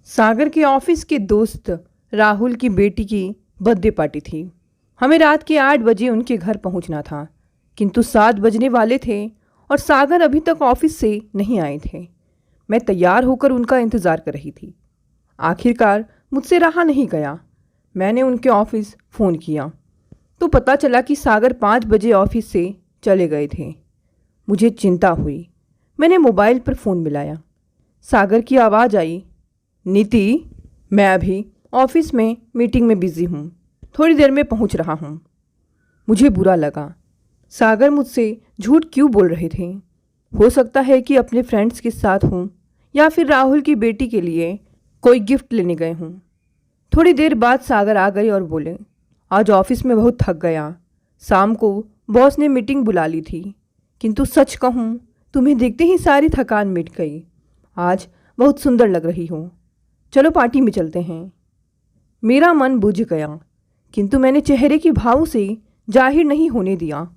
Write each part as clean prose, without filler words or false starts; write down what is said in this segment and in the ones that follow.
सागर के ऑफिस के दोस्त राहुल की बेटी की बर्थडे पार्टी थी। हमें रात के 8 बजे उनके घर पहुंचना था, किंतु 7 बजने वाले थे और सागर अभी तक ऑफिस से नहीं आए थे। मैं तैयार होकर उनका इंतज़ार कर रही थी। आखिरकार मुझसे रहा नहीं गया। मैंने उनके ऑफिस फ़ोन किया तो पता चला कि सागर 5 बजे ऑफिस से चले गए थे। मुझे चिंता हुई। मैंने मोबाइल पर फ़ोन मिलाया। सागर की आवाज़ आई, नीति, मैं अभी ऑफिस में मीटिंग में बिज़ी हूँ, थोड़ी देर में पहुँच रहा हूँ। मुझे बुरा लगा। सागर मुझसे झूठ क्यों बोल रहे थे? हो सकता है कि अपने फ्रेंड्स के साथ हूँ या फिर राहुल की बेटी के लिए कोई गिफ्ट लेने गए हूँ। थोड़ी देर बाद सागर आ गए और बोले, आज ऑफिस में बहुत थक गया। शाम को बॉस ने मीटिंग बुला ली थी, किंतु सच कहूँ तुम्हें देखते ही सारी थकान मिट गई। आज बहुत सुंदर लग रही हो, चलो पार्टी में चलते हैं। मेरा मन बुझ गया, किंतु मैंने चेहरे के भाव से जाहिर नहीं होने दिया।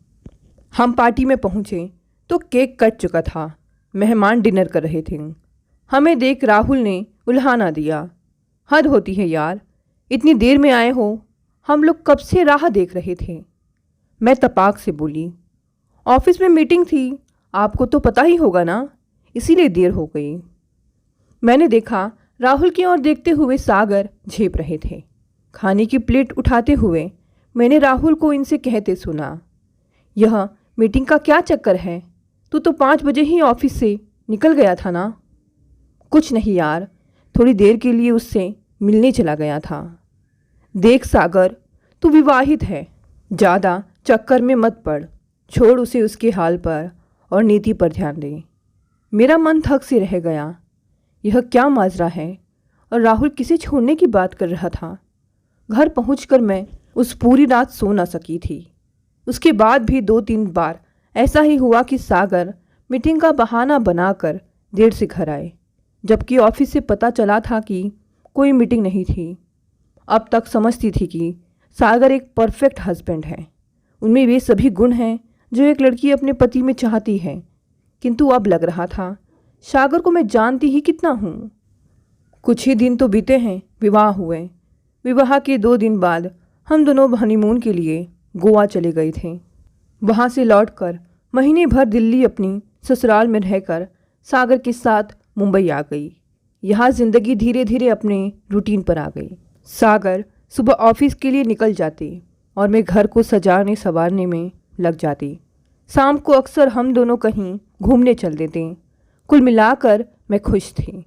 हम पार्टी में पहुँचे तो केक कट चुका था। मेहमान डिनर कर रहे थे। हमें देख राहुल ने उल्हाना दिया, हद होती है यार, इतनी देर में आए हो, हम लोग कब से राह देख रहे थे। मैं तपाक से बोली, ऑफिस में मीटिंग थी, आपको तो पता ही होगा ना, इसीलिए देर हो गई। मैंने देखा राहुल की ओर देखते हुए सागर झेप रहे थे। खाने की प्लेट उठाते हुए मैंने राहुल को इनसे कहते सुना, यह मीटिंग का क्या चक्कर है? तू तो 5 बजे ही ऑफिस से निकल गया था ना? कुछ नहीं यार, थोड़ी देर के लिए उससे मिलने चला गया था। देख सागर, तू विवाहित है, ज़्यादा चक्कर में मत पड़, छोड़ उसे उसके हाल पर और नीति पर ध्यान दे। मेरा मन थक से रह गया। यह क्या माजरा है? और राहुल किसे छोड़ने की बात कर रहा था? घर पहुंचकर मैं उस पूरी रात सो ना सकी थी। उसके बाद भी 2-3 बार ऐसा ही हुआ कि सागर मीटिंग का बहाना बनाकर देर से घर आए, जबकि ऑफिस से पता चला था कि कोई मीटिंग नहीं थी। अब तक समझती थी कि सागर एक परफेक्ट हस्बैंड है, उनमें वे सभी गुण हैं जो एक लड़की अपने पति में चाहती है, किंतु अब लग रहा था सागर को मैं जानती ही कितना हूँ। कुछ ही दिन तो बीते हैं, विवाह हुए। विवाह के 2 दिन बाद हम दोनों हनीमून के लिए गोवा चले गए थे। वहाँ से लौटकर महीने भर दिल्ली अपनी ससुराल में रहकर सागर के साथ मुंबई आ गई। यहाँ ज़िंदगी धीरे धीरे अपने रूटीन पर आ गई। सागर सुबह ऑफिस के लिए निकल जाते और मैं घर को सजाने संवारने में लग जाती। शाम को अक्सर हम दोनों कहीं घूमने चल देते। कुल मिलाकर मैं खुश थी,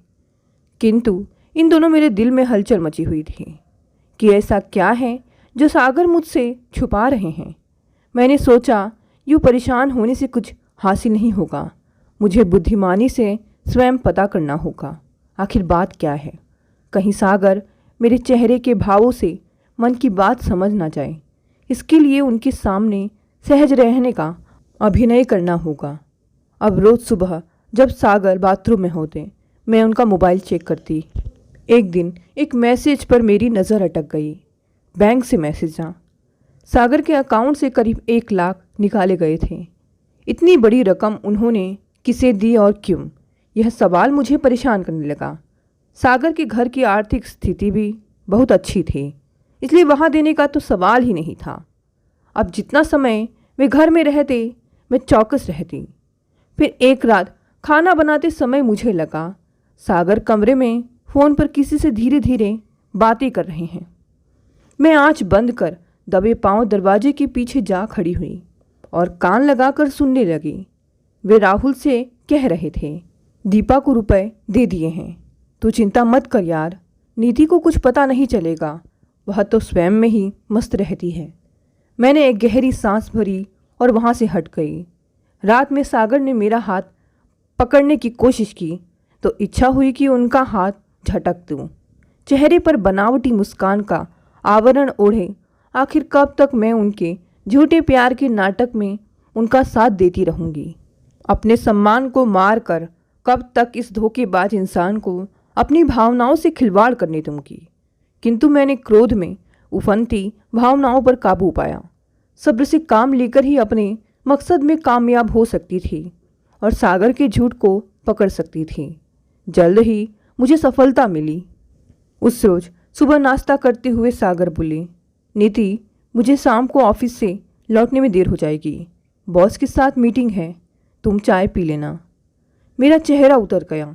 किंतु इन दोनों मेरे दिल में हलचल मची हुई थी कि ऐसा क्या है जो सागर मुझसे छुपा रहे हैं। मैंने सोचा, यूँ परेशान होने से कुछ हासिल नहीं होगा, मुझे बुद्धिमानी से स्वयं पता करना होगा, आखिर बात क्या है। कहीं सागर मेरे चेहरे के भावों से मन की बात समझ ना जाए। इसके लिए उनके सामने सहज रहने का अभिनय करना होगा। अब रोज़ सुबह जब सागर बाथरूम में होते, मैं उनका मोबाइल चेक करती। एक दिन एक मैसेज पर मेरी नज़र अटक गई। बैंक से मैसेज था। सागर के अकाउंट से करीब 1 लाख निकाले गए थे। इतनी बड़ी रकम उन्होंने किसे दी और क्यों, यह सवाल मुझे परेशान करने लगा। सागर के घर की आर्थिक स्थिति भी बहुत अच्छी थी, इसलिए वहाँ देने का तो सवाल ही नहीं था। अब जितना समय वे घर में रहते, मैं चौकस रहती। फिर एक रात खाना बनाते समय मुझे लगा सागर कमरे में फ़ोन पर किसी से धीरे धीरे बातें कर रहे हैं। मैं आँच बंद कर दबे पांव दरवाजे के पीछे जा खड़ी हुई और कान लगाकर सुनने लगी। वे राहुल से कह रहे थे, दीपा को रुपए दे दिए हैं, तू चिंता मत कर यार, नीति को कुछ पता नहीं चलेगा, वह तो स्वयं में ही मस्त रहती है। मैंने एक गहरी सांस भरी और वहाँ से हट गई। रात में सागर ने मेरा हाथ पकड़ने की कोशिश की तो इच्छा हुई कि उनका हाथ झटक दूं। चेहरे पर बनावटी मुस्कान का आवरण ओढ़े आखिर कब तक मैं उनके झूठे प्यार के नाटक में उनका साथ देती रहूंगी? अपने सम्मान को मार कर कब तक इस धोखेबाज इंसान को अपनी भावनाओं से खिलवाड़ करने दूंगी? किंतु मैंने क्रोध में उफनती भावनाओं पर काबू पाया। सब्र से काम लेकर ही अपने मकसद में कामयाब हो सकती थी और सागर के झूठ को पकड़ सकती थी। जल्द ही मुझे सफलता मिली। उस रोज सुबह नाश्ता करते हुए सागर बोले, नीति, मुझे शाम को ऑफिस से लौटने में देर हो जाएगी। बॉस के साथ मीटिंग है, तुम चाय पी लेना। मेरा चेहरा उतर गया।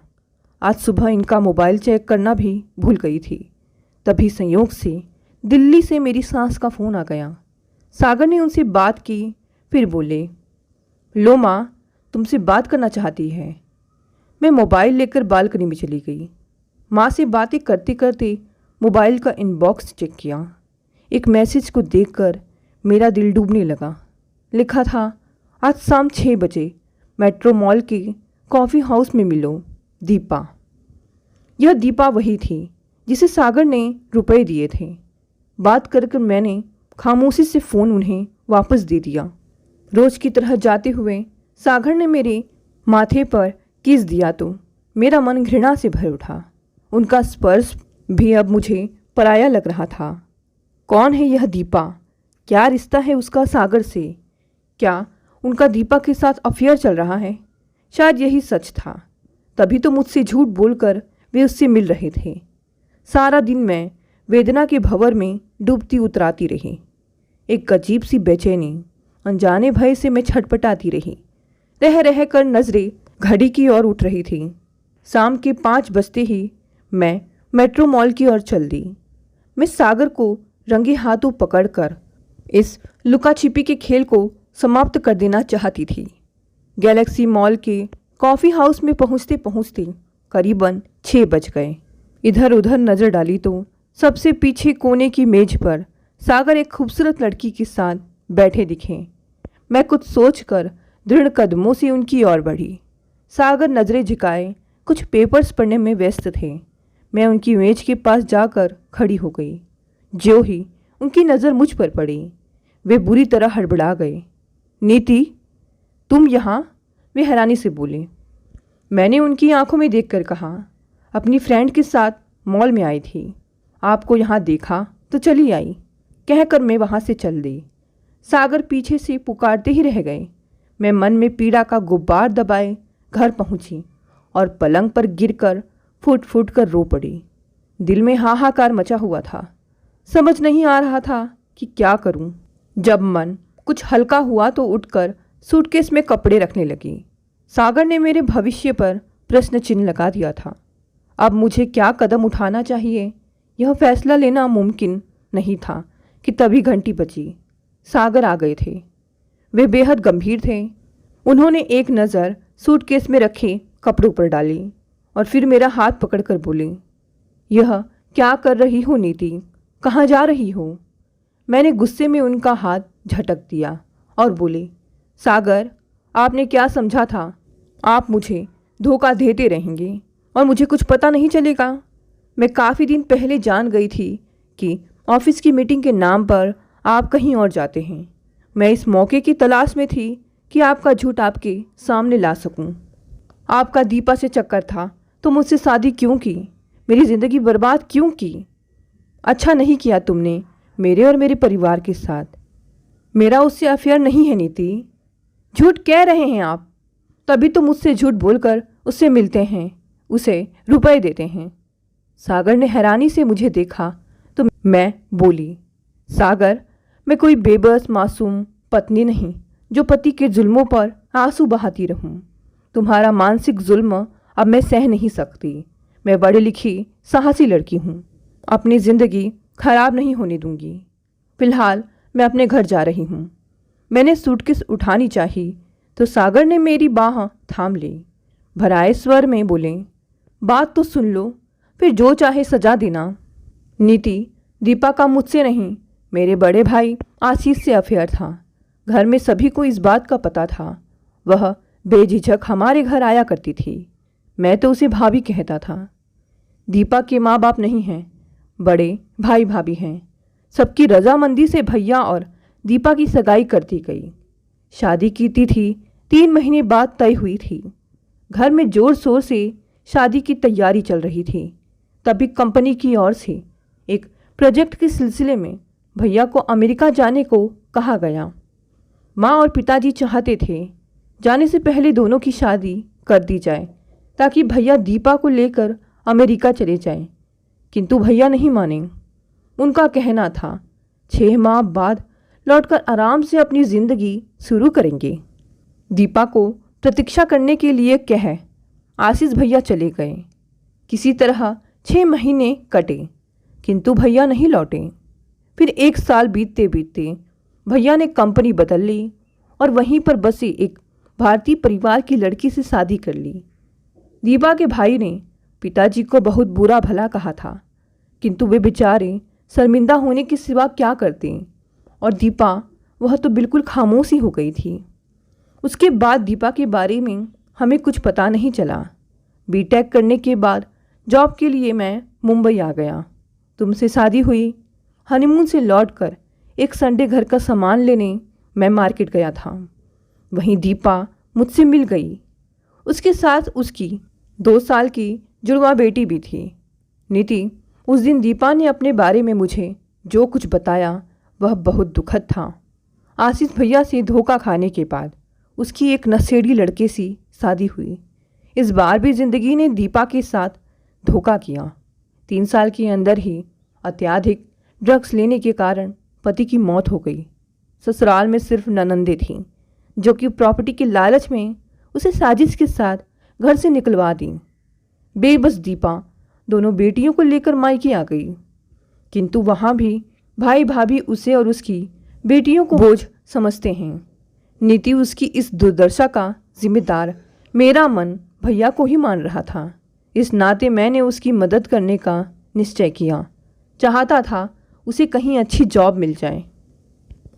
आज सुबह इनका मोबाइल चेक करना भी भूल गई थी। तभी संयोग से दिल्ली से मेरी सास का फ़ोन आ गया। सागर ने उनसे बात की, फिर बोले, लो माँ, तुमसे बात करना चाहती है। मैं मोबाइल लेकर बालकनी में चली गई। माँ से बातें करते करते मोबाइल का इनबॉक्स चेक किया। एक मैसेज को देखकर मेरा दिल डूबने लगा। लिखा था, आज शाम 6 बजे मेट्रो मॉल के कॉफ़ी हाउस में मिलो, दीपा। यह दीपा वही थी जिसे सागर ने रुपए दिए थे। बात कर कर मैंने खामोशी से फ़ोन उन्हें वापस दे दिया। रोज़ की तरह जाते हुए सागर ने मेरे माथे पर किस दिया तो मेरा मन घृणा से भर उठा। उनका स्पर्श भी अब मुझे पराया लग रहा था। कौन है यह दीपा? क्या रिश्ता है उसका सागर से? क्या उनका दीपा के साथ अफेयर चल रहा है? शायद यही सच था, तभी तो मुझसे झूठ बोलकर वे उससे मिल रहे थे। सारा दिन मैं वेदना के भंवर में डूबती उतराती रही। एक अजीब सी बेचैनी, अनजाने भय से मैं छटपटाती रही। रह रह कर नजरें घड़ी की ओर उठ रही थी। शाम के 5 बजते ही मैं मेट्रो मॉल की ओर चल दी। मैं सागर को रंगे हाथों पकड़कर इस लुका छिपी के खेल को समाप्त कर देना चाहती थी। गैलेक्सी मॉल के कॉफ़ी हाउस में पहुंचते पहुंचते करीबन 6 बज गए। इधर उधर नज़र डाली तो सबसे पीछे कोने की मेज पर सागर एक खूबसूरत लड़की के साथ बैठे दिखे। मैं कुछ सोचकर दृढ़ कदमों से उनकी ओर बढ़ी। सागर नज़रें झुकाए कुछ पेपर्स पढ़ने में व्यस्त थे। मैं उनकी मेज के पास जाकर खड़ी हो गई। ज्यों ही उनकी नज़र मुझ पर पड़ी, वे बुरी तरह हड़बड़ा गए। नीति, तुम यहाँ? वे हैरानी से बोले। मैंने उनकी आंखों में देखकर कहा, अपनी फ्रेंड के साथ मॉल में आई थी, आपको यहाँ देखा तो चली आई, कहकर मैं वहाँ से चल दी। सागर पीछे से पुकारते ही रह गए। मैं मन में पीड़ा का गुब्बार दबाए घर पहुँची और पलंग पर गिरकर फूट फूट कर रो पड़ी। दिल में हाहाकार मचा हुआ था। समझ नहीं आ रहा था कि क्या करूं। जब मन कुछ हल्का हुआ तो उठकर सूटकेस में कपड़े रखने लगी। सागर ने मेरे भविष्य पर प्रश्न चिन्ह लगा दिया था। अब मुझे क्या कदम उठाना चाहिए, यह फैसला लेना मुमकिन नहीं था कि तभी घंटी बजी। सागर आ गए थे। वे बेहद गंभीर थे। उन्होंने एक नज़र सूटकेस में रखे कपड़ों पर डाली और फिर मेरा हाथ पकड़कर बोले, यह क्या कर रही हो नीति? कहाँ जा रही हो? मैंने गुस्से में उनका हाथ झटक दिया और बोले, सागर, आपने क्या समझा था? आप मुझे धोखा देते रहेंगे और मुझे कुछ पता नहीं चलेगा? मैं काफ़ी दिन पहले जान गई थी कि ऑफिस की मीटिंग के नाम पर आप कहीं और जाते हैं। मैं इस मौके की तलाश में थी कि आपका झूठ आपके सामने ला सकूं। आपका दीपा से चक्कर था तो मुझसे शादी क्यों की? मेरी ज़िंदगी बर्बाद क्यों की? अच्छा नहीं किया तुमने मेरे और मेरे परिवार के साथ। मेरा उससे अफेयर नहीं है नीति। झूठ कह रहे हैं आप। तभी तो मुझसे झूठ बोलकर उससे मिलते हैं, उसे रुपए देते हैं। सागर ने हैरानी से मुझे देखा तो मैं बोली, सागर, मैं कोई बेबस मासूम पत्नी नहीं जो पति के जुल्मों पर आंसू बहाती रहूं। तुम्हारा मानसिक जुल्म अब मैं सह नहीं सकती। मैं पढ़ी लिखी साहसी लड़की हूँ। अपनी ज़िंदगी खराब नहीं होने दूंगी। फिलहाल मैं अपने घर जा रही हूँ। मैंने सूटकेस उठानी चाहिए तो सागर ने मेरी बाह थाम ली। भराए स्वर में बोले, बात तो सुन लो, फिर जो चाहे सजा देना। नीति, दीपा का मुझसे नहीं, मेरे बड़े भाई आशीष से अफेयर था। घर में सभी को इस बात का पता था। वह बेझिझक हमारे घर आया करती थी। मैं तो उसे भाभी कहता था। दीपा के माँ बाप नहीं हैं, बड़े भाई भाभी हैं। सबकी रजामंदी से भैया और दीपा की सगाई कर दी गई। शादी की तिथि 3 महीने बाद तय हुई थी। घर में जोर शोर से शादी की तैयारी चल रही थी। तभी कंपनी की ओर से एक प्रोजेक्ट के सिलसिले में भैया को अमेरिका जाने को कहा गया। माँ और पिताजी चाहते थे जाने से पहले दोनों की शादी कर दी जाए ताकि भैया दीपा को लेकर अमेरिका चले जाएं। किंतु भैया नहीं माने। उनका कहना था 6 माह बाद लौटकर आराम से अपनी जिंदगी शुरू करेंगे। दीपा को प्रतीक्षा करने के लिए कह आशीष भैया चले गए। किसी तरह 6 महीने कटे, किंतु भैया नहीं लौटे। फिर 1 साल बीतते बीतते भैया ने कंपनी बदल ली और वहीं पर बसे एक भारतीय परिवार की लड़की से शादी कर ली। दीपा के भाई ने पिताजी को बहुत बुरा भला कहा था, किंतु वे बेचारे शर्मिंदा होने के सिवा क्या करते, और दीपा वह तो बिल्कुल खामोश ही हो गई थी। उसके बाद दीपा के बारे में हमें कुछ पता नहीं चला। बीटेक करने के बाद जॉब के लिए मैं मुंबई आ गया। तुमसे शादी हुई। हनीमून से लौटकर एक संडे घर का सामान लेने मैं मार्केट गया था। वहीं दीपा मुझसे मिल गई। उसके साथ उसकी 2 साल की जुड़वा बेटी भी थी, नीति। उस दिन दीपा ने अपने बारे में मुझे जो कुछ बताया वह बहुत दुखद था। आशीष भैया से धोखा खाने के बाद उसकी एक नशेड़ी लड़के से शादी हुई। इस बार भी जिंदगी ने दीपा के साथ धोखा किया। 3 साल के अंदर ही अत्यधिक ड्रग्स लेने के कारण पति की मौत हो गई। ससुराल में सिर्फ ननंदे थीं, जो कि प्रॉपर्टी के लालच में उसे साजिश के साथ घर से निकलवा दी। बेबस दीपा दोनों बेटियों को लेकर मायके आ गई, किंतु वहाँ भी भाई भाभी उसे और उसकी बेटियों को बोझ समझते हैं। नीति उसकी इस दुर्दशा का जिम्मेदार मेरा मन भैया को ही मान रहा था। इस नाते मैंने उसकी मदद करने का निश्चय किया। चाहता था उसे कहीं अच्छी जॉब मिल जाए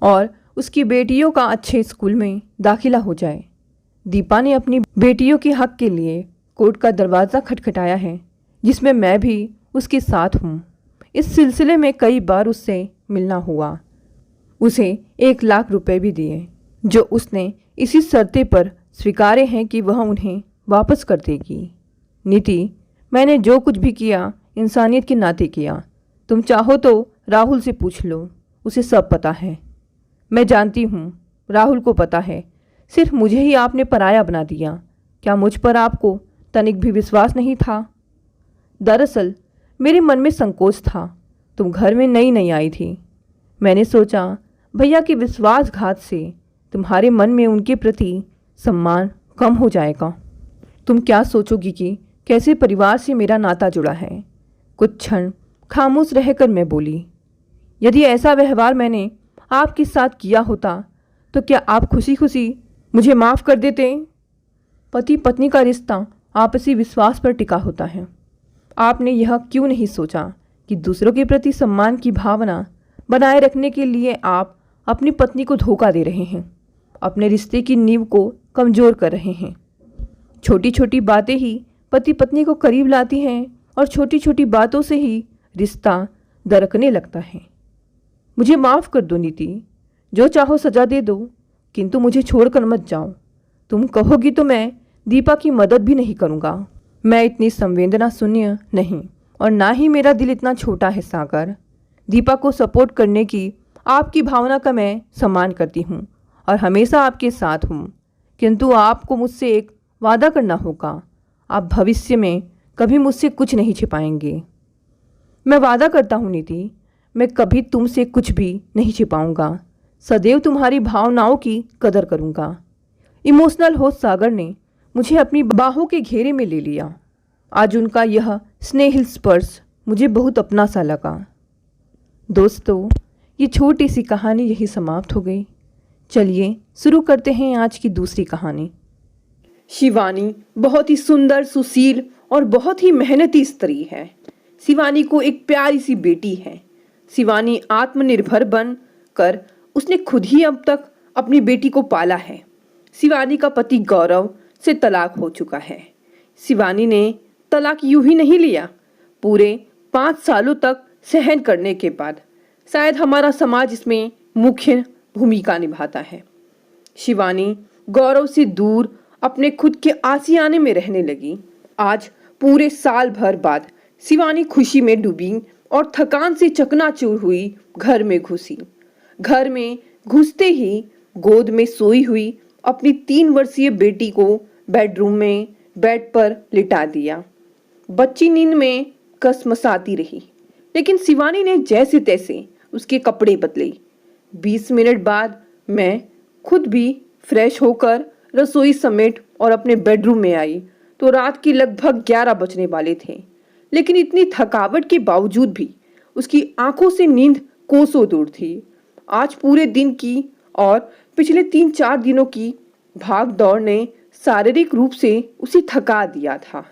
और उसकी बेटियों का अच्छे स्कूल में दाखिला हो जाए। दीपा ने अपनी बेटियों के हक के लिए कोर्ट का दरवाज़ा खटखटाया है, जिसमें मैं भी उसके साथ हूँ। इस सिलसिले में कई बार उससे मिलना हुआ। उसे 1 लाख रुपए भी दिए, जो उसने इसी शर्ते पर स्वीकारे हैं कि वह उन्हें वापस कर देगी। नीति, मैंने जो कुछ भी किया इंसानियत के नाते किया। तुम चाहो तो राहुल से पूछ लो, उसे सब पता है। मैं जानती हूँ राहुल को पता है, सिर्फ मुझे ही आपने पराया बना दिया। क्या मुझ पर आपको तनिक भी विश्वास नहीं था? दरअसल मेरे मन में संकोच था। तुम घर में नई नई आई थी। मैंने सोचा भैया के विश्वासघात से तुम्हारे मन में उनके प्रति सम्मान कम हो जाएगा। तुम क्या सोचोगी कि कैसे परिवार से मेरा नाता जुड़ा है? कुछ क्षण खामोश रहकर मैं बोली, यदि ऐसा व्यवहार मैंने आपके साथ किया होता तो क्या आप खुशी खुशी मुझे माफ़ कर देते? पति पत्नी का रिश्ता आपसी विश्वास पर टिका होता है। आपने यह क्यों नहीं सोचा कि दूसरों के प्रति सम्मान की भावना बनाए रखने के लिए आप अपनी पत्नी को धोखा दे रहे हैं, अपने रिश्ते की नींव को कमज़ोर कर रहे हैं। छोटी छोटी बातें ही पति पत्नी को करीब लाती हैं और छोटी छोटी बातों से ही रिश्ता दरकने लगता है। मुझे माफ़ कर दो नीति, जो चाहो सज़ा दे दो, किंतु मुझे छोड़कर मत जाओ। तुम कहोगी तो मैं दीपा की मदद भी नहीं करूँगा। मैं इतनी संवेदना शून्य नहीं, और ना ही मेरा दिल इतना छोटा है सागर। दीपा को सपोर्ट करने की आपकी भावना का मैं सम्मान करती हूँ और हमेशा आपके साथ हूँ, किंतु आपको मुझसे एक वादा करना होगा। आप भविष्य में कभी मुझसे कुछ नहीं छिपाएंगे। मैं वादा करता हूँ नीति, मैं कभी तुमसे कुछ भी नहीं छिपाऊंगा। सदैव तुम्हारी भावनाओं की कदर करूँगा। इमोशनल होस्ट सागर ने मुझे अपनी बाहों के घेरे में ले लिया। आज उनका यह स्नेहिल स्पर्श मुझे बहुत अपना सा लगा। दोस्तों, ये छोटी सी कहानी यही समाप्त हो गई। चलिए शुरू करते हैं आज की दूसरी कहानी। शिवानी बहुत ही सुंदर, सुशील और बहुत ही मेहनती स्त्री है। शिवानी को एक प्यारी सी बेटी है। शिवानी आत्मनिर्भर बन कर उसने खुद ही अब तक अपनी बेटी को पाला है। शिवानी का पति गौरव से तलाक हो चुका है। शिवानी ने तलाक यूं ही नहीं लिया, पूरे 5 सालों तक सहन करने के बाद। शायद हमारा समाज इसमें मुख्य भूमिका निभाता है। शिवानी गौरव से दूर अपने खुद के आशियाने में रहने लगी। आज पूरे साल भर बाद शिवानी खुशी में डूबी और थकान से चकनाचूर हुई घर में घुसी। घर में घुसते ही गोद में सोई हुई अपनी 3 वर्षीय बेटी को बेडरूम में बेड पर लिटा दिया। बच्ची नींद में कसमसाती रही, लेकिन शिवानी ने जैसे तैसे उसके कपड़े बदले। 20 मिनट बाद मैं खुद भी फ्रेश होकर रसोई समेट और अपने बेडरूम में आई तो रात के लगभग 11 बजने वाले थे। लेकिन इतनी थकावट के बावजूद भी उसकी आंखों से नींद कोसों दूर थी। आज पूरे दिन की और पिछले 3-4 दिनों की भाग दौड़ ने शारीरिक रूप से उसे थका दिया था,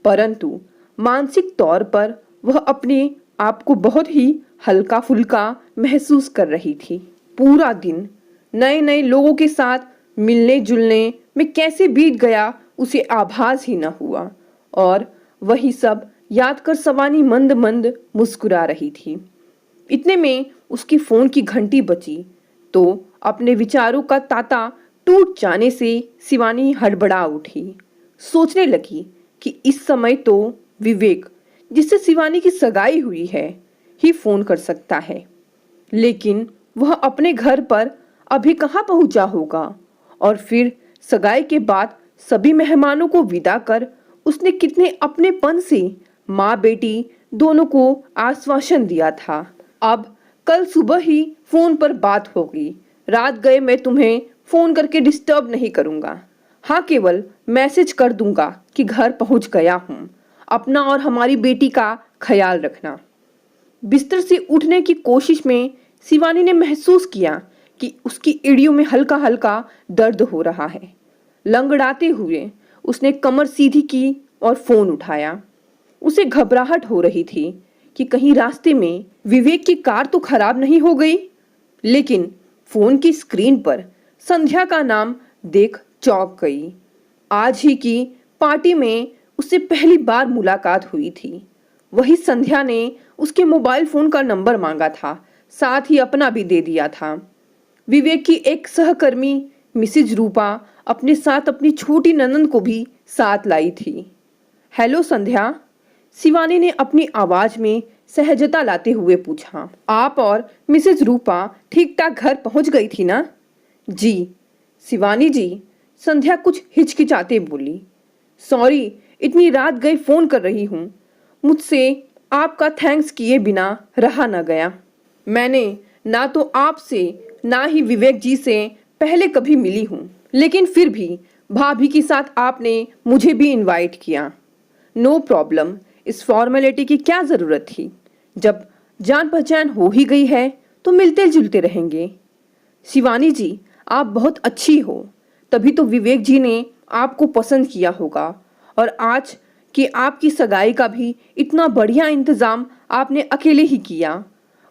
परंतु मानसिक तौर पर वह अपने आप को बहुत ही हल्का फुल्का महसूस कर रही थी। पूरा दिन नए नए लोगों के साथ मिलने जुलने में कैसे बीत गया उसे आभास ही न हुआ, और वही सब याद कर शिवानी मंद मंद मुस्कुरा रही थी। इतने में उसकी फोन की घंटी बजी तो अपने विचारों का तांता टूट जाने से शिवानी हड़बड़ा उठी। सोचने लगी कि इस समय तो विवेक, जिससे शिवानी की सगाई हुई है, ही फोन कर सकता है, लेकिन वह अपने घर पर अभी कहाँ पहुंचा होगा। और फिर सगाई के बाद सभी मेहमानों को विदा कर उसने कितने अपनेपन से माँ बेटी दोनों को आश्वासन दिया था। अब कल सुबह ही फोन पर बात होगी। रात गए मैं तुम्हें फोन करके डिस्टर्ब नहीं करूंगा। हाँ, केवल मैसेज कर दूंगा कि घर पहुंच गया हूँ। अपना और हमारी बेटी का ख्याल रखना। बिस्तर से उठने की कोशिश में शिवानी ने महसूस किया कि उसकी एड़ियों में हल्का हल्का दर्द हो रहा है। लंगड़ाते हुए उसने कमर सीधी की और फोन उठाया। उसे घबराहट हो रही थी कि कहीं रास्ते में विवेक की कार तो खराब नहीं हो गई, लेकिन फोन की स्क्रीन पर संध्या का नाम देख चौंक गई। आज ही की पार्टी में उससे पहली बार मुलाकात हुई थी। वही संध्या ने उसके मोबाइल फोन का नंबर मांगा था, साथ ही अपना भी दे दिया था। विवेक की एक सहकर्मी मिसेज रूपा अपने साथ अपनी छोटी ननद को भी साथ लाई थी। हेलो संध्या, शिवानी ने अपनी आवाज में सहजता लाते हुए पूछा। आप और मिसेज रूपा ठीक ठाक घर पहुंच गई थी ना? जी शिवानी जी, संध्या कुछ हिचकिचाते बोली। सॉरी, इतनी रात गए फोन कर रही हूँ। मुझसे आपका थैंक्स किए बिना रहा न गया। मैंने ना तो आपसे ना ही विवेक जी से पहले कभी मिली हूँ, लेकिन फिर भी भाभी के साथ आपने मुझे भी इनवाइट किया। नो प्रॉब्लम, इस फॉर्मेलिटी की क्या ज़रूरत थी? जब जान पहचान हो ही गई है तो मिलते जुलते रहेंगे। शिवानी जी, आप बहुत अच्छी हो, तभी तो विवेक जी ने आपको पसंद किया होगा, और आज कि आपकी सगाई का भी इतना बढ़िया इंतज़ाम आपने अकेले ही किया,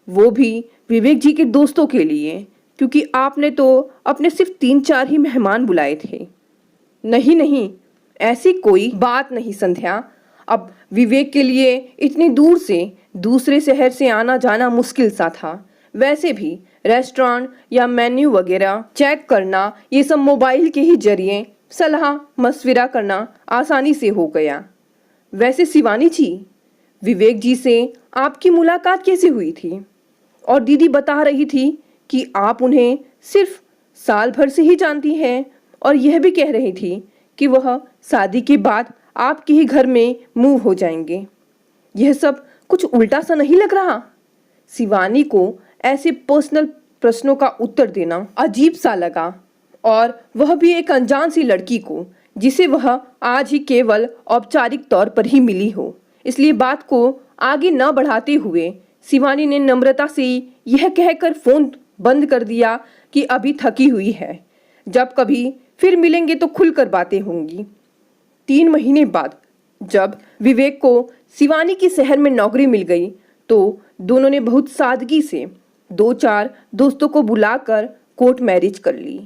वो भी विवेक जी के दोस्तों के लिए, क्योंकि आपने तो अपने सिर्फ 3-4 ही मेहमान बुलाए थे। नहीं नहीं, ऐसी कोई बात नहीं संध्या। अब विवेक के लिए इतनी दूर से दूसरे शहर से आना जाना मुश्किल सा था। वैसे भी रेस्टोरेंट या मेन्यू वगैरह चेक करना, ये सब मोबाइल के ही जरिए सलाह मशविरा करना आसानी से हो गया। वैसे शिवानी जी, विवेक जी से आपकी मुलाकात कैसे हुई थी? और दीदी बता रही थी कि आप उन्हें सिर्फ साल भर से ही जानती हैं, और यह भी कह रही थी कि वह शादी के बाद आपके ही घर में मूव हो जाएंगे। यह सब कुछ उल्टा सा नहीं लग रहा? शिवानी को ऐसे पर्सनल प्रश्नों का उत्तर देना अजीब सा लगा, और वह भी एक अनजान सी लड़की को, जिसे वह आज ही केवल औपचारिक तौर पर ही मिली हो। इसलिए बात को आगे न बढ़ाते हुए शिवानी ने नम्रता से यह कहकर फोन बंद कर दिया कि अभी थकी हुई है, जब कभी फिर मिलेंगे तो खुलकर बातें होंगी। 3 महीने बाद जब विवेक को शिवानी की शहर में नौकरी मिल गई तो दोनों ने बहुत सादगी से 2-4 दोस्तों को बुलाकर कोर्ट मैरिज कर ली।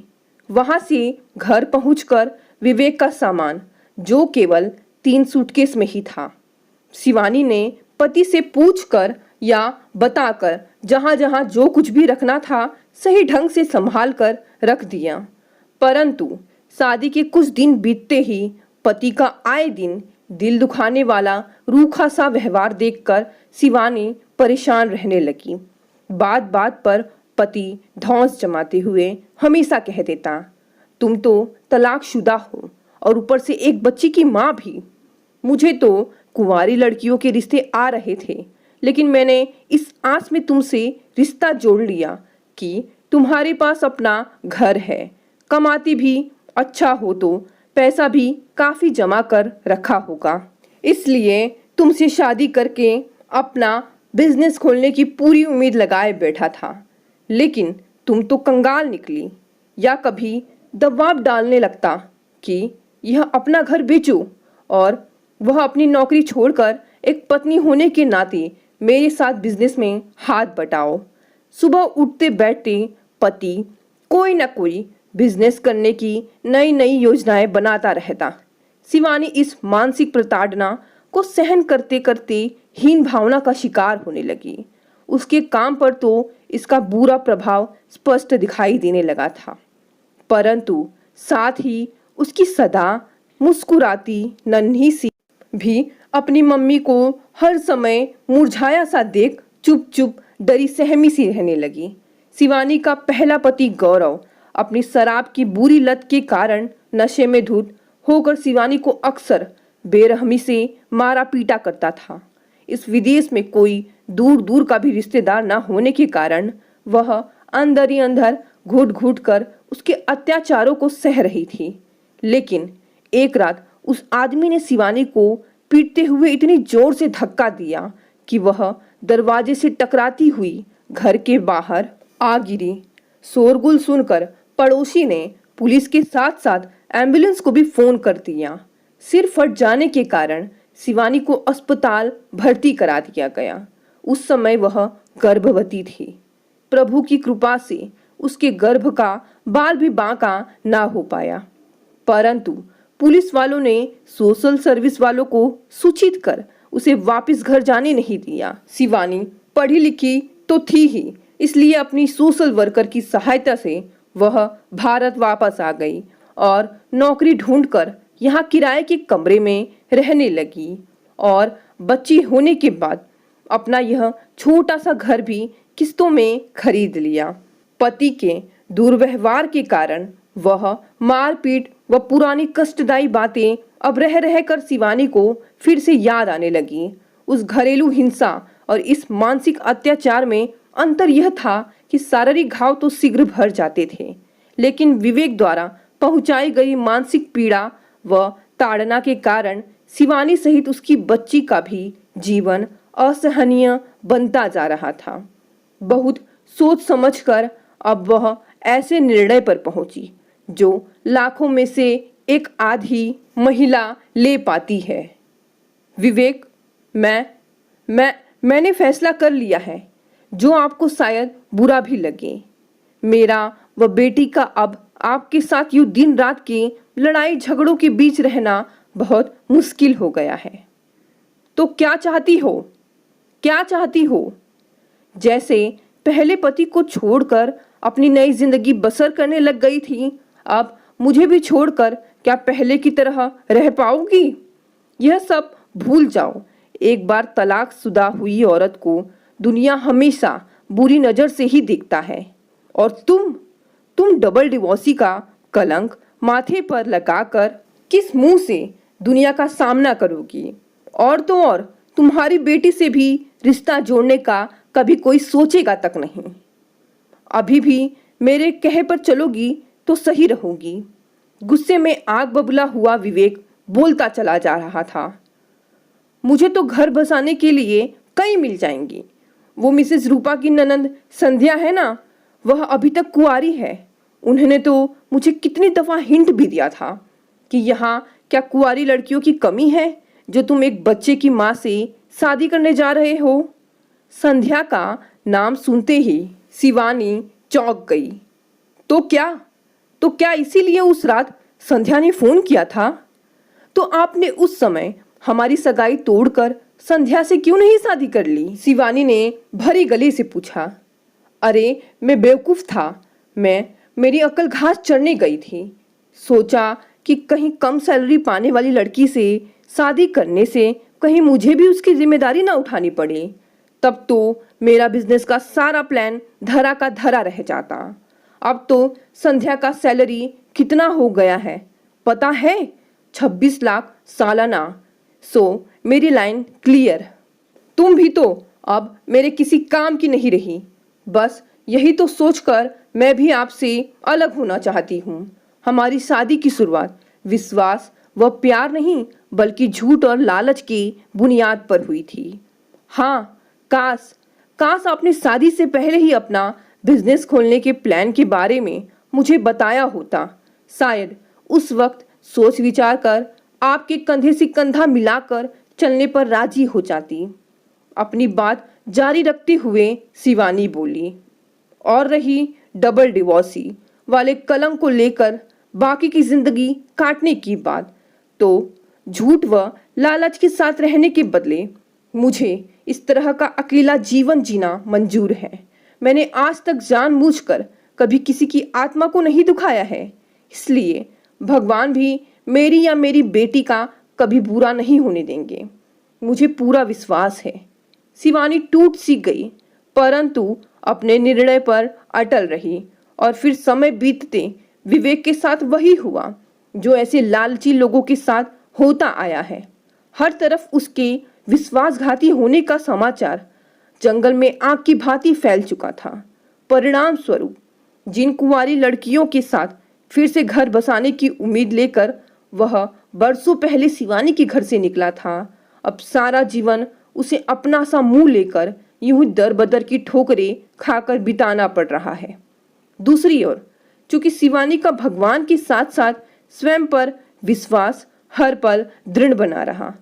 वहां से घर पहुंचकर विवेक का सामान, जो केवल 3 सूटकेस में ही था, शिवानी ने पति से पूछकर या बताकर जहां जहां जो कुछ भी रखना था सही ढंग से संभाल कर रख दिया। परंतु शादी के कुछ दिन बीतते ही पति का आए दिन दिल दुखाने वाला रूखा सा व्यवहार देखकर शिवानी परेशान रहने लगी। बात बात पर पति धौंस जमाते हुए हमेशा कह देता, तुम तो तलाकशुदा हो और ऊपर से एक बच्ची की माँ भी। मुझे तो कुंवारी लड़कियों के रिश्ते आ रहे थे, लेकिन मैंने इस आस में तुमसे रिश्ता जोड़ लिया कि तुम्हारे पास अपना घर है, कमाती भी अच्छा हो तो पैसा भी काफ़ी जमा कर रखा होगा, इसलिए तुमसे शादी करके अपना बिजनेस खोलने की पूरी उम्मीद लगाए बैठा था। लेकिन तुम तो कंगाल निकली, या कभी दबाव डालने लगता कि यह अपना घर बेचो और वह अपनी नौकरी छोड़कर एक पत्नी होने के नाते मेरे साथ बिजनेस में हाथ बटाओ। सुबह उठते बैठते पति कोई ना कोई बिजनेस करने की नई नई योजनाएं बनाता रहता। शिवानी इस मानसिक प्रताड़ना को सहन करते करते हीन भावना का शिकार होने लगी। उसके काम पर तो इसका बुरा प्रभाव स्पष्ट दिखाई देने लगा था, परंतु साथ ही उसकी सदा मुस्कुराती नन्ही सी भी अपनी मम्मी को हर समय मुरझाया सा देख चुप चुप डरी सहमी सी रहने लगी। शिवानी का पहला पति गौरव अपनी शराब की बुरी लत के कारण नशे में धुत होकर शिवानी को अक्सर बेरहमी से मारा पीटा करता था। इस विदेश में कोई दूर दूर का भी रिश्तेदार न होने के कारण वह अंदर ही अंदर घुट घुट कर उसके अत्याचारों को सह रही थी। लेकिन एक रात उस आदमी ने शिवानी को पीटते हुए इतनी जोर से धक्का दिया कि वह दरवाजे से टकराती हुई घर के बाहर आ गिरी। शोरगुल सुनकर पड़ोसी ने पुलिस के साथ साथ एम्बुलेंस को भी फोन कर दिया। सिर फट जाने के कारण शिवानी को अस्पताल भर्ती करा दिया गया। उस समय वह गर्भवती थी। प्रभु की कृपा से उसके गर्भ का बाल भी बांका ना हो पाया, परंतु पुलिस वालों ने सोशल सर्विस वालों को सूचित कर उसे वापस घर जाने नहीं दिया। शिवानी पढ़ी लिखी तो थी ही, इसलिए अपनी सोशल वर्कर की सहायता से वह भारत वापस आ गई और नौकरी ढूंढकर यहाँ किराए के कमरे में रहने लगी और बच्ची होने के बाद अपना यह छोटा सा घर भी किस्तों में खरीद लिया। पति के दुर्व्यवहार के कारण वह मारपीट व पुरानी कष्टदायी बातें अब रह रह कर शिवानी को फिर से याद आने लगी। उस घरेलू हिंसा और इस मानसिक अत्याचार में अंतर यह था कि शारीरिक घाव तो शीघ्र भर जाते थे, लेकिन विवेक द्वारा पहुंचाई गई मानसिक पीड़ा व ताड़ना के कारण शिवानी सहित उसकी बच्ची का भी जीवन असहनीय बनता जा रहा था। बहुत सोच समझकर अब वह ऐसे निर्णय पर पहुंची जो लाखों में से एक आधी महिला ले पाती है। विवेक, मैंने फैसला कर लिया है, जो आपको शायद बुरा भी लगे। मेरा व बेटी का अब आपके साथ यूं दिन रात की लड़ाई झगड़ों के बीच रहना बहुत मुश्किल हो गया है। तो क्या चाहती हो? क्या चाहती हो? जैसे पहले पति को छोड़कर अपनी नई जिंदगी बसर करने लग गई थी, अब मुझे भी छोड़कर क्या पहले की तरह रह पाओगी? यह सब भूल जाओ। एक बार तलाकशुदा हुई औरत को दुनिया हमेशा बुरी नज़र से ही देखता है, और तुम डबल डिवोर्सी का कलंक माथे पर लगाकर किस मुंह से दुनिया का सामना करोगी? और तो और तुम्हारी बेटी से भी रिश्ता जोड़ने का कभी कोई सोचेगा तक नहीं। अभी भी मेरे कहे पर चलोगी तो सही रहोगी। गुस्से में आग बबूला हुआ विवेक बोलता चला जा रहा था। मुझे तो घर बसाने के लिए कई मिल जाएंगी। वो मिसेस रूपा की ननंद संध्या है ना, वह अभी तक कुंवारी है। उन्होंने तो मुझे कितनी दफ़ा हिंट भी दिया था कि यहाँ क्या कुंवारी लड़कियों की कमी है जो तुम एक बच्चे की माँ से शादी करने जा रहे हो। संध्या का नाम सुनते ही शिवानी चौंक गई। तो क्या इसीलिए उस रात संध्या ने फोन किया था? तो आपने उस समय हमारी सगाई तोड़कर संध्या से क्यों नहीं शादी कर ली? शिवानी ने भरी गले से पूछा। अरे मैं बेवकूफ़ था, मेरी अक्ल घास चढ़ने गई थी। सोचा कि कहीं कम सैलरी पाने वाली लड़की से शादी करने से कहीं मुझे भी उसकी जिम्मेदारी ना उठानी पड़े। तब तो मेरा बिजनेस का सारा प्लान धरा का धरा रह जाता। अब तो संध्या का सैलरी कितना हो गया है पता है? 26 लाख सालाना। सो मेरी लाइन क्लियर। तुम भी तो अब मेरे किसी काम की नहीं रही। बस यही तो सोचकर मैं भी आपसे अलग होना चाहती हूँ। हमारी शादी की शुरुआत विश्वास व प्यार नहीं बल्कि झूठ और लालच की बुनियाद पर हुई थी। हाँ, काश काश आपने शादी से पहले ही अपना बिजनेस खोलने के प्लान के बारे में मुझे बताया होता। शायद उस वक्त सोच विचार कर आपके कंधे से कंधा मिलाकर चलने पर राजी हो जाती। अपनी बात जारी रखते हुए शिवानी बोली, और रही डबल डिवोर्सी वाले कलंक को लेकर बाकी की जिंदगी काटने की बात, तो झूठ व लालच के साथ रहने के बदले मुझे इस तरह का अकेला जीवन जीना मंजूर है। मैंने आज तक जानबूझकर कभी किसी की आत्मा को नहीं दुखाया है, इसलिए भगवान भी मेरी या मेरी बेटी का कभी बुरा नहीं होने देंगे। मुझे पूरा विश्वास है। शिवानी टूट सी गई, परंतु अपने निर्णय पर अटल रही। और फिर समय बीतते विवेक के साथ वही हुआ जो ऐसे लालची लोगों के साथ होता आया है। हर तरफ उसके विश्वासघाती होने का समाचार जंगल में आग की भांति फैल चुका था। परिणाम स्वरूप जिन कुंवारी लड़कियों के साथ फिर से घर बसाने की उम्मीद लेकर वह बरसों पहले शिवानी के घर से निकला था, अब सारा जीवन उसे अपना सा मुंह लेकर यूं ही दर बदर की ठोकरें खाकर बिताना पड़ रहा है। दूसरी ओर चूंकि शिवानी का भगवान के साथ साथ स्वयं पर विश्वास हर पल दृढ़ बना रहा,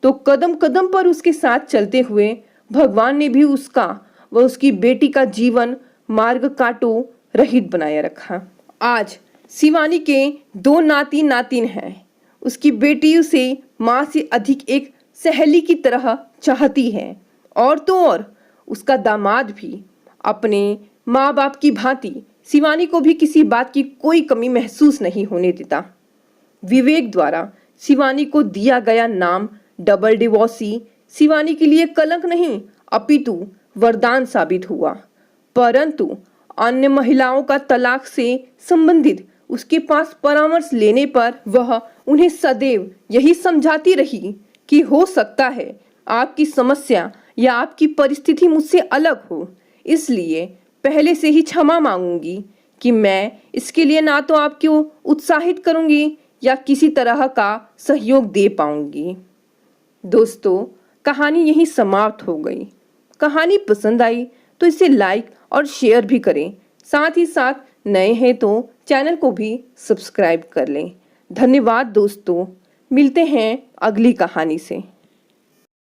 तो कदम कदम पर उसके साथ चलते हुए भगवान ने भी उसका व उसकी बेटी का जीवन मार्ग कांटों रहित बनाए रखा। आज शिवानी के 2 नाती नातिन हैं। उसकी बेटी उसे माँ से अधिक एक सहेली की तरह चाहती है, और तो और उसका दामाद भी अपने माँ बाप की भांति शिवानी को भी किसी बात की कोई कमी महसूस नहीं होने देता। विवेक द्वारा शिवानी को दिया गया नाम डबल डिवोर्सी शिवानी के लिए कलंक नहीं अपितु वरदान साबित हुआ। परंतु अन्य महिलाओं का तलाक से संबंधित उसके पास परामर्श लेने पर वह उन्हें सदैव यही समझाती रही कि हो सकता है आपकी समस्या या आपकी परिस्थिति मुझसे अलग हो, इसलिए पहले से ही क्षमा मांगूंगी कि मैं इसके लिए ना तो आपको उत्साहित करूंगी या किसी तरह का सहयोग दे पाऊंगी। दोस्तों, कहानी यहीं समाप्त हो गई। कहानी पसंद आई तो इसे लाइक और शेयर भी करें। साथ ही साथ नए हैं तो चैनल को भी सब्सक्राइब कर लें। धन्यवाद दोस्तों, मिलते हैं अगली कहानी से।